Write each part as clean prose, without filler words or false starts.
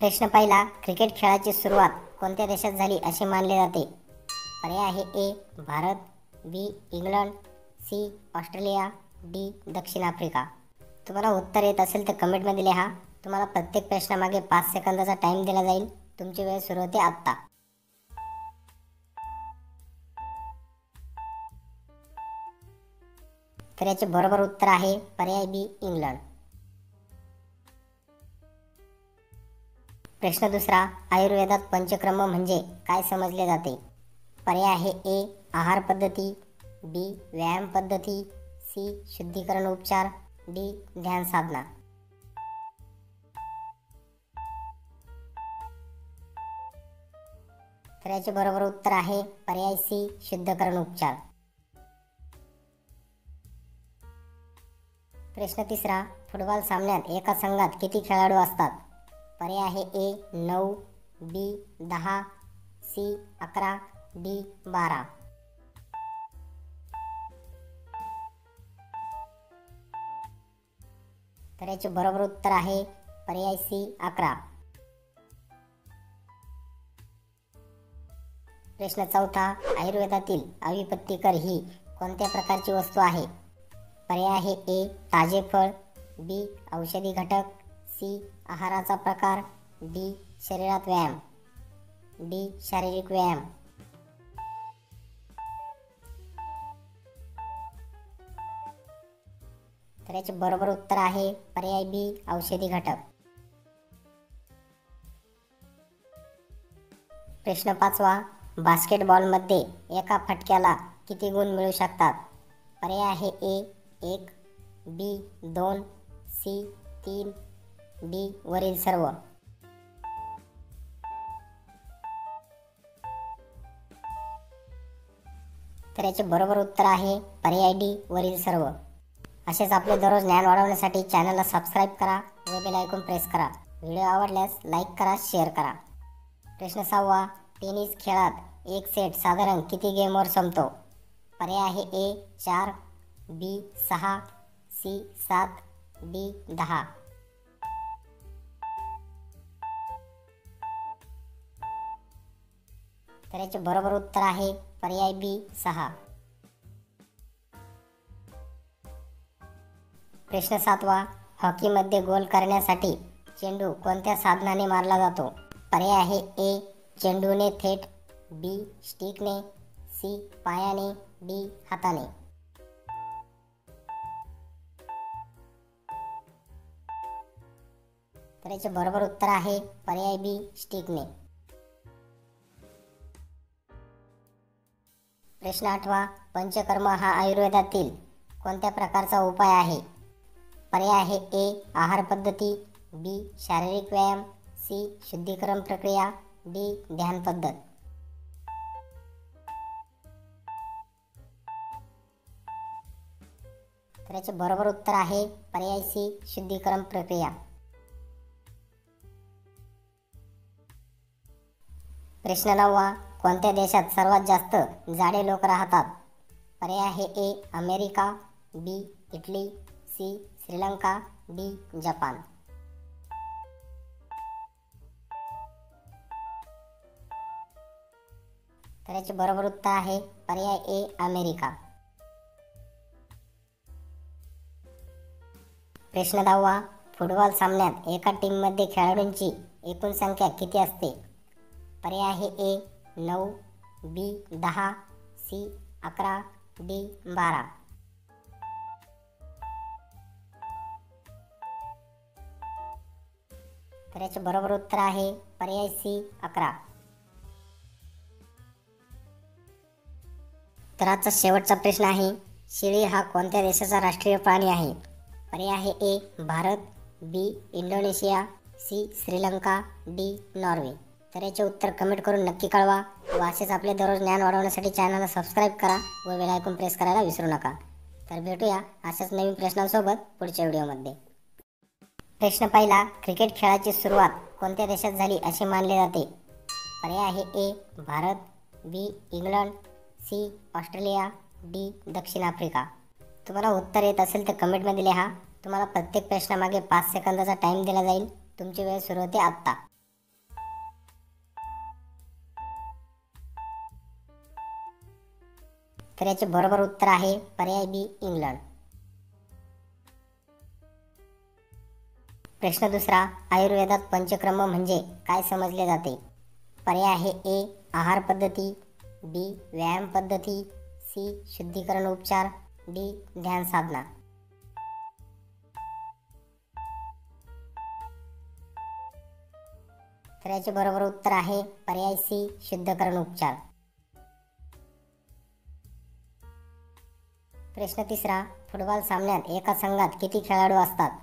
प्रश्न पहिला, क्रिकेट खेळाची सुरुवात कोणत्या देशात झाली असे मानले जाते? पर्याय आहे A Bharat, B England, C Australia, D दक्षिण आफ्रिका. तुम्हाला उत्तर येत असेल तर कमेंटमध्ये लिहा. तुम्हाला प्रत्येक प्रश्नामागे 5 सेकंदाचा टाइम दिला जाईल. तुमची वेळ सुरू होते आत्ता. तर याचे बरोबर उत्तर आहे पर्याय बी इंग्लंड. प्रश्न दुसरा, आयुर्वेदात पंचकर्म म्हणजे काय समजले जाते? पर्याय आहे ए आहार पद्धती, बी व्यायाम पद्धती, सी शुद्धीकरण उपचार, डी ध्यान साधना. तर याचे बरोबर उत्तर आहे पर्याय सी शुद्धीकरण उपचार. प्रश्न तिसरा, फुटबॉल सामन्यात एका संघात किती खेळाडू असतात? पर्याय आहे ए 9, बी 10, सी 11, डी 12. तर याचे बरोबर उत्तर आहे पर्याय सी 11. प्रश्न चौथा, आयुर्वेदातील अविपत्तिकर ही कोणत्या प्रकारची वस्तू आहे? पर्याय आहे ए ताजे फळ, बी औषधी घटक, सी आहाराचा प्रकार, डी शरीरात व्यायाम, डी शारीरिक व्यायाम. तर याचे बरोबर उत्तर आहे पर्याय बी औषधी घटक. प्रश्न पाचवा, बास्केटबॉलमध्ये एका फटक्याला किती गुण मिळू शकतात? पर्याय आहे ए 1, बी 2, सी 3, डी वरील सर्व. तर याचे बरोबर उत्तर आहे पर्याय डी वरील सर्व. असेच आपले दररोज ज्ञान वाढवण्यासाठी चॅनलला सबस्क्राईब करा व बेल आयकॉन प्रेस करा. व्हिडिओ आवडल्यास लाईक करा, शेअर करा. प्रश्न सहावा, टेनिस खेळात एक सेट साधारण किती गेमवर संपतो? पर्याय आहे ए 4, बी 6, सी 7, डी 10. तर याचे बरोबर उत्तर आहे पर्याय बी 6. प्रश्न सातवा, हॉकीमध्ये गोल करण्यासाठी चेंडू कोणत्या साधनाने मारला जातो? पर्याय आहे ए चेंडूने थेट, बी स्टिकने, सी पायाने, डी हाताने. तर याचे बरोबर उत्तर आहे पर्याय बी स्टिकने. प्रश्न आठवा, पंचकर्म हा आयुर्वेदातील कोणत्या प्रकारचा उपाय आहे? पर्याय आहे ए आहार पद्धती, बी शारीरिक व्यायाम, सी शुद्धीकरण प्रक्रिया, डी ध्यान पद्धत. तर याचे बरोबर उत्तर आहे पर्याय सी शुद्धीकरण प्रक्रिया. प्रश्न नववा, कोणत्या देशात सर्वात जास्त जाडे लोक राहतात? पर्याय आहे A America, B Italy, C Sri Lanka, D Japan. तर याचे बरोबर उत्तर आहे पर्याय ए अमेरिका. प्रश्न 10वा, फुटबॉल सामन्यात एका टीममध्ये खेळाडूंची एकूण संख्या किती असते? पर्याय आहे ए 9, बी 10, सी 11, डी 12. तर याचे बरोबर उत्तर आहे पर्याय सी 11. तर आजचा शेवटचा प्रश्न आहे, शेळी हा कोणत्या देशाचा राष्ट्रीय प्राणी आहे? पर्याय आहे A Bharat, B Indonesia, C Sri Lanka, D Norway. तर याचे उत्तर कमेंट करून नक्की कळवा व असेच आपले दररोज ज्ञान वाढवण्यासाठी चॅनलला सबस्क्राईब करा व बेल आयकॉन प्रेस करायला विसरू नका. तर भेटूया अशाच नवीन प्रश्नांसोबत पुढच्या व्हिडिओमध्ये. प्रश्न पहिला, क्रिकेट खेळाची सुरुवात कोणत्या देशात झाली असे मानले जाते? पर्याय आहे A Bharat, B England, C Australia, D दक्षिण आफ्रिका. तुम्हाला उत्तर येत असेल तर कमेंटमध्ये लिहा. तुम्हाला प्रत्येक प्रश्नामागे 5 सेकंदाचा टाइम दिला जाईल. तुमची वेळ सुरू होते आत्ता. तर याचे बरोबर उत्तर आहे पर्याय बी इंग्लंड. प्रश्न दुसरा, आयुर्वेदात पंचकर्म म्हणजे काय समजले जाते? पर्याय आहे ए आहार पद्धती, बी व्यायाम पद्धती, सी शुद्धीकरण उपचार, डी ध्यान साधना. तर याचे बरोबर उत्तर आहे पर्याय सी शुद्धीकरण उपचार. प्रश्न तिसरा, फुटबॉल सामन्यात एका संघात किती खेळाडू असतात?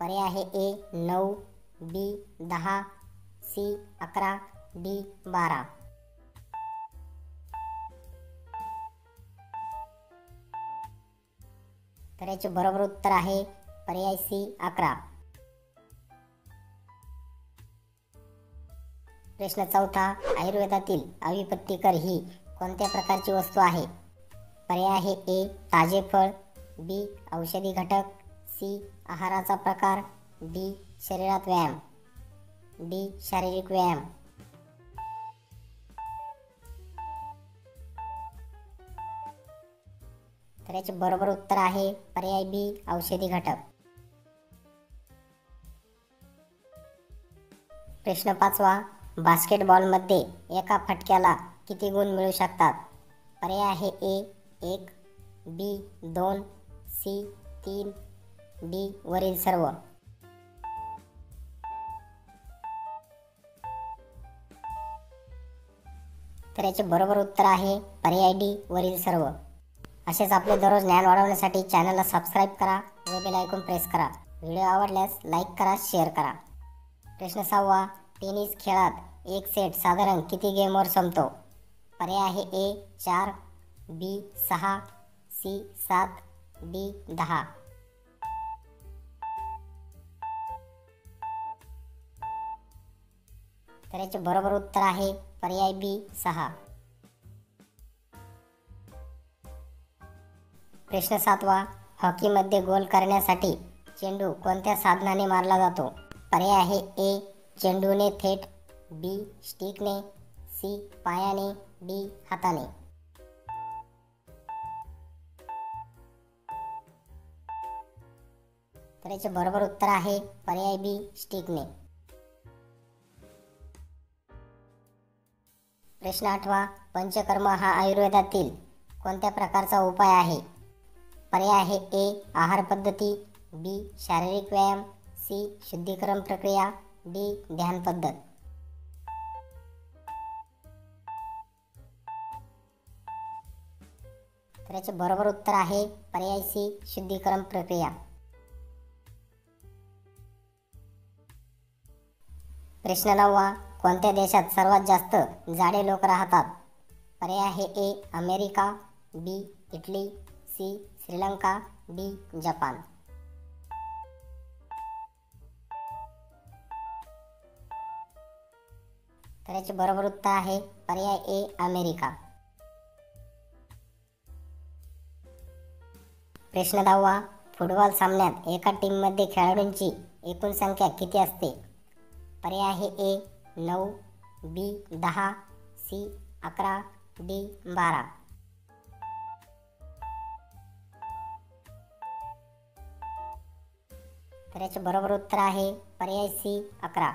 पर्याय आहे ए 9, बी 10, सी 11, डी 12. तर याचे बरोबर उत्तर आहे पर्याय सी 11. प्रश्न चौथा, आयुर्वेदातील अविपत्तिकर ही कोणत्या प्रकारची वस्तू आहे? पर्याय आहे ए ताजे फळ, बी औषधी घटक, सी आहाराचा प्रकार, डी शरीरात व्यायाम, डी शारीरिक व्यायाम. तर याचे बरोबर उत्तर आहे पर्याय बी औषधी घटक. प्रश्न पाचवा, बास्केटबॉलमध्ये एका फटक्याला किती गुण मिळू शकतात? पर्याय आहे ए 1, बी 2, सी 3, डी वरील सर्व. तर याचे बरोबर उत्तर आहे पर्याय डी वरील सर्व. असेच आपले दररोज ज्ञान वाढवण्यासाठी चॅनलला सबस्क्राईब करा व बेल आयकॉन प्रेस करा. व्हिडिओ आवडल्यास लाईक करा, शेअर करा. प्रश्न सहावा, टेनिस खेळात एक सेट साधारण किती गेमवर संपतो? पर्याय आहे ए 4, बी 6, सी 7, डी 10. तर याचे बरोबर उत्तर आहे पर्याय बी 6. प्रश्न सातवा, हॉकीमध्ये गोल करण्यासाठी चेंडू कोणत्या साधनाने मारला जातो? पर्याय आहे ए चेंडूने थेट, बी स्टिकने, सी पायाने, डी हाताने. तर याचे बरोबर उत्तर आहे पर्याय बी स्टिकने. प्रश्न आठवा, पंचकर्म हा आयुर्वेदातील कोणत्या प्रकारचा उपाय आहे? पर्याय आहे ए आहार पद्धती, बी शारीरिक व्यायाम, सी शुद्धीकरण प्रक्रिया, डी ध्यान पद्धत. तर याचे बरोबर उत्तर आहे पर्याय सी शुद्धीकरण प्रक्रिया. प्रश्न नववा, कोणत्या देशात सर्वात जास्त जाडे लोक राहतात? पर्याय आहे A America, B Italy, C Sri Lanka, D Japan. तर याचे बरोबर उत्तर आहे पर्याय ए अमेरिका. प्रश्न 10वा, फुटबॉल सामन्यात एका टीममध्ये खेळाडूंची एकूण संख्या किती असते? पर्याय आहे ए 9, बी 10, सी 11, डी 12. तर याचे बरोबर उत्तर आहे पर्याय सी 11.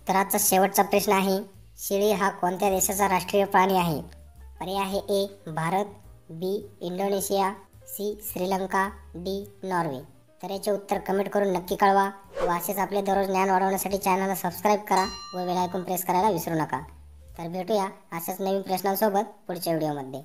तर आजचा शेवटचा प्रश्न आहे, शेळी हा कोणत्या देशाचा राष्ट्रीय प्राणी आहे? पर्याय आहे A Bharat, B Indonesia, C Sri Lanka, D Norway. तर याचे उत्तर कमेंट करून नक्की कळवा व असेच आपले दररोज ज्ञान वाढवण्यासाठी चॅनलला सबस्क्राईब करा व बेल आयकॉन प्रेस करायला विसरू नका. तर भेटूया अशाच नवीन प्रश्नांसोबत पुढच्या व्हिडिओमध्ये.